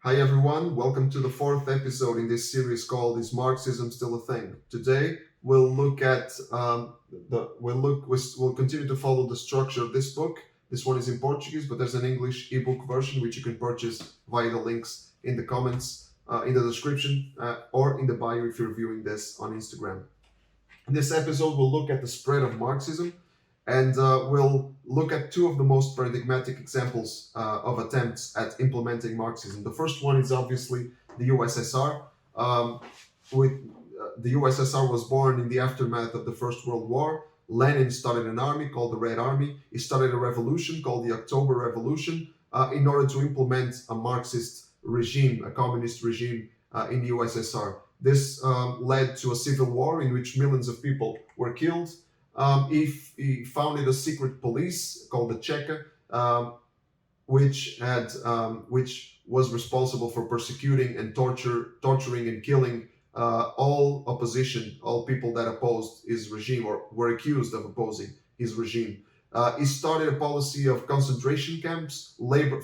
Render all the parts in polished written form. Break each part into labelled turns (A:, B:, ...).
A: Hi everyone, welcome to the fourth episode in this series called "Is Marxism Still a Thing?" Today we'll look at we'll continue to follow the structure of this book. This one is in Portuguese, but there's an English ebook version which you can purchase via the links in the comments, in the description, or in the bio if you're viewing this on Instagram. In this episode, we'll look at the spread of Marxism, and we'll look at two of the most paradigmatic examples of attempts at implementing Marxism. The first one is obviously the USSR. With the USSR was born in the aftermath of the First World War. Lenin started an army called the Red Army. He started a revolution called the October Revolution in order to implement a Marxist regime, a communist regime in the USSR. This led to a civil war in which millions of people were killed. He founded a secret police called the Cheka, which was responsible for persecuting and torturing and killing all opposition, all people that opposed his regime or were accused of opposing his regime. He started a policy of concentration camps,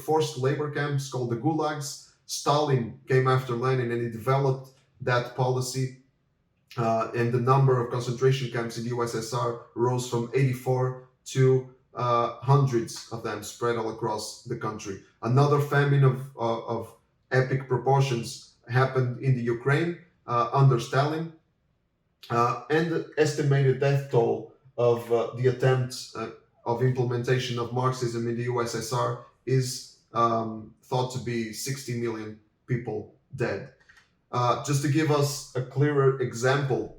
A: forced labor camps called the gulags. Stalin came after Lenin and he developed that policy, and the number of concentration camps in the USSR rose from 84 to hundreds of them spread all across the country. Another famine of epic proportions happened in the Ukraine under Stalin, and the estimated death toll of the attempts of implementation of Marxism in the USSR is thought to be 60 million people dead. Just to give us a clearer example,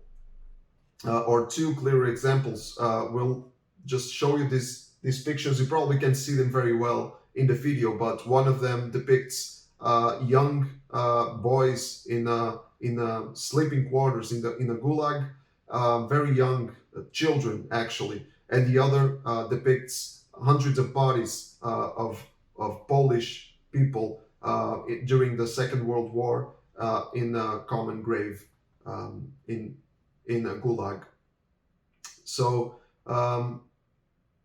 A: or two clearer examples, we'll just show you these pictures. You probably can see them very well in the video, but one of them depicts young boys in sleeping quarters in a gulag, very young children actually, and the other depicts hundreds of bodies of Polish people during the Second World War. In a common grave in a gulag. So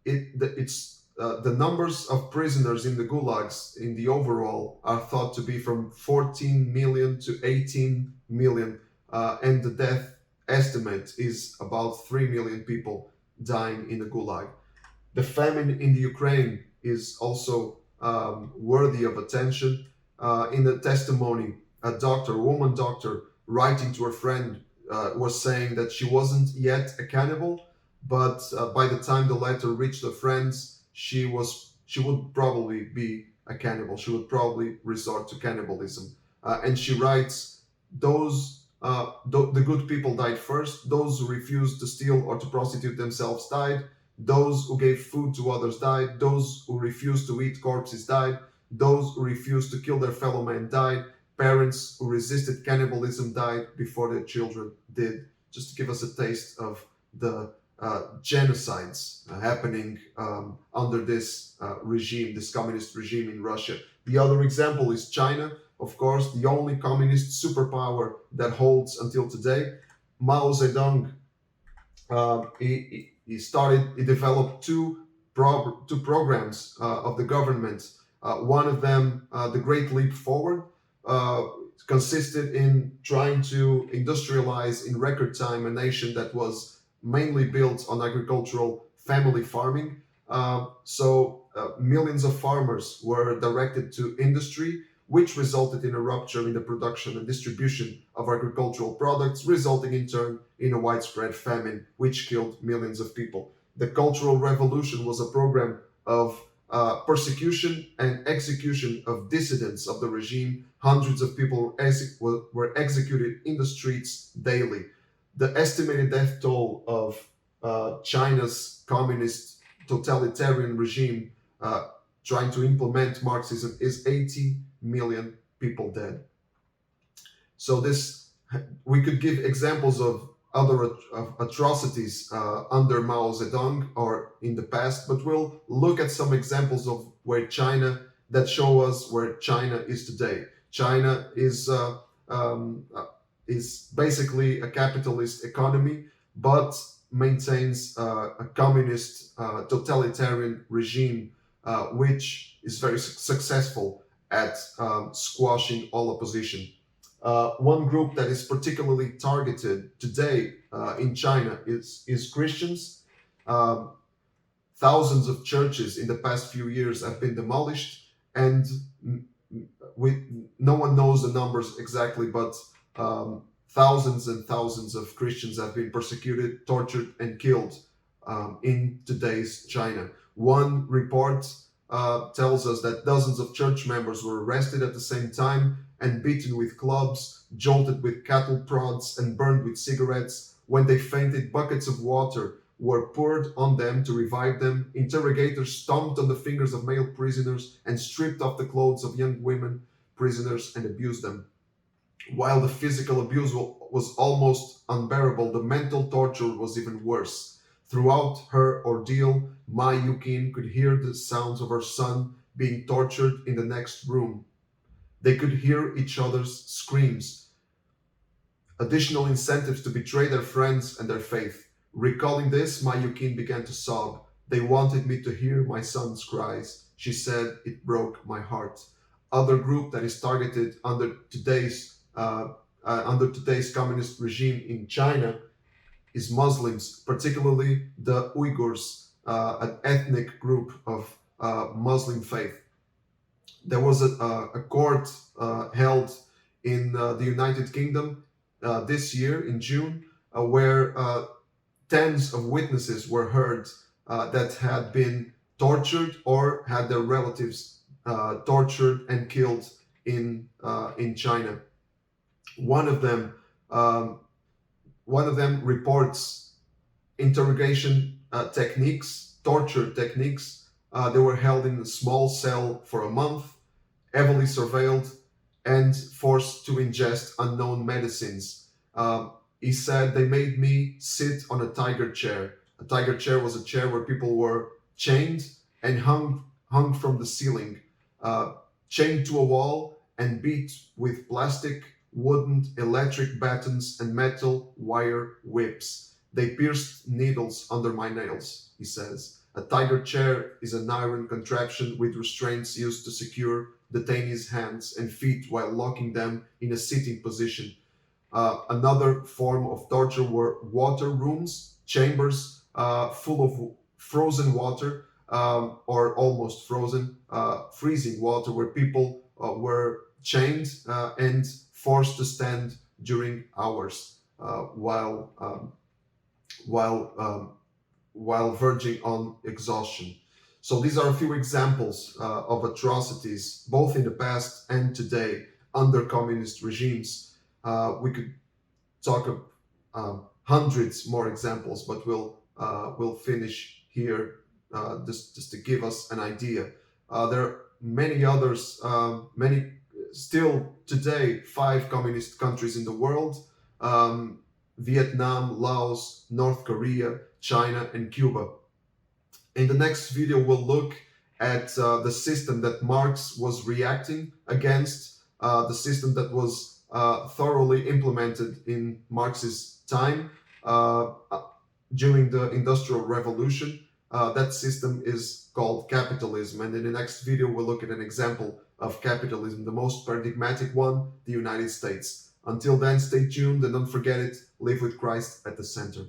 A: the numbers of prisoners in the gulags in the overall are thought to be from 14 million to 18 million, and the death estimate is about 3 million people dying in the gulag. The famine in the Ukraine is also worthy of attention. In the testimony, a woman doctor, writing to her friend, was saying that she wasn't yet a cannibal, but by the time the letter reached her friends, she would probably be a cannibal. She would probably resort to cannibalism. And she writes, the good people died first. Those who refused to steal or to prostitute themselves died. Those who gave food to others died. Those who refused to eat corpses died. Those who refused to kill their fellow man died. Parents who resisted cannibalism died before their children did. Just to give us a taste of the genocides happening under this regime, this communist regime in Russia. The other example is China, of course, the only communist superpower that holds until today. Mao Zedong, he developed two programs of the government. One of them, the Great Leap Forward, consisted in trying to industrialize in record time a nation that was mainly built on agricultural family farming. So millions of farmers were directed to industry, which resulted in a rupture in the production and distribution of agricultural products, resulting in turn in a widespread famine, which killed millions of people. The Cultural Revolution was a program of persecution and execution of dissidents of the regime. Hundreds of people were executed in the streets daily. The estimated death toll of China's communist totalitarian regime trying to implement Marxism is 80 million people dead. So we could give examples of other atrocities under Mao Zedong or in the past, but we'll look at some examples of where China that show us where China is today. China is basically a capitalist economy, but maintains a communist totalitarian regime, which is very successful at squashing all opposition. One group that is particularly targeted today in China is Christians. Um, Thousands of churches in the past few years have been demolished, and we, no one knows the numbers exactly, but thousands and thousands of Christians have been persecuted, tortured, and killed in today's China. One report tells us that dozens of church members were arrested at the same time and beaten with clubs, jolted with cattle prods, and burned with cigarettes. When they fainted, buckets of water were poured on them to revive them. Interrogators stomped on the fingers of male prisoners and stripped off the clothes of young women prisoners and abused them. While the physical abuse was almost unbearable, the mental torture was even worse. Throughout her ordeal, Mai Yuqin could hear the sounds of her son being tortured in the next room. They could hear each other's screams, additional incentives to betray their friends and their faith. Recalling this, Mai Yuqin began to sob. They wanted me to hear my son's cries. She said, it broke my heart. Other group that is targeted under today's communist regime in China is Muslims, particularly the Uyghurs, an ethnic group of Muslim faith. There was a court held in the United Kingdom this year in June, where tens of witnesses were heard that had been tortured or had their relatives tortured and killed in China. One of them reports interrogation techniques, torture techniques. They were held in a small cell for a month, heavily surveilled, and forced to ingest unknown medicines. He said, they made me sit on a tiger chair. A tiger chair was a chair where people were chained and hung from the ceiling, chained to a wall and beat with plastic, wooden, electric batons and metal wire whips. They pierced needles under my nails, he says. A tiger chair is an iron contraption with restraints used to secure detainees' hands and feet while locking them in a sitting position. Another form of torture were water rooms, chambers full of frozen water or almost frozen, freezing water, where people were chained and forced to stand during hours while verging on exhaustion. So these are a few examples of atrocities, both in the past and today, under communist regimes. We could talk of hundreds more examples, but we'll finish here just to give us an idea. There are many others, many still today, 5 communist countries in the world: Vietnam, Laos, North Korea, China, and Cuba. In the next video, we'll look at the system that Marx was reacting against, the system that was thoroughly implemented in Marx's time during the Industrial Revolution. That system is called capitalism, and in the next video we'll look at an example of capitalism, the most paradigmatic one, the United States. Until then, stay tuned and don't forget it, live with Christ at the center.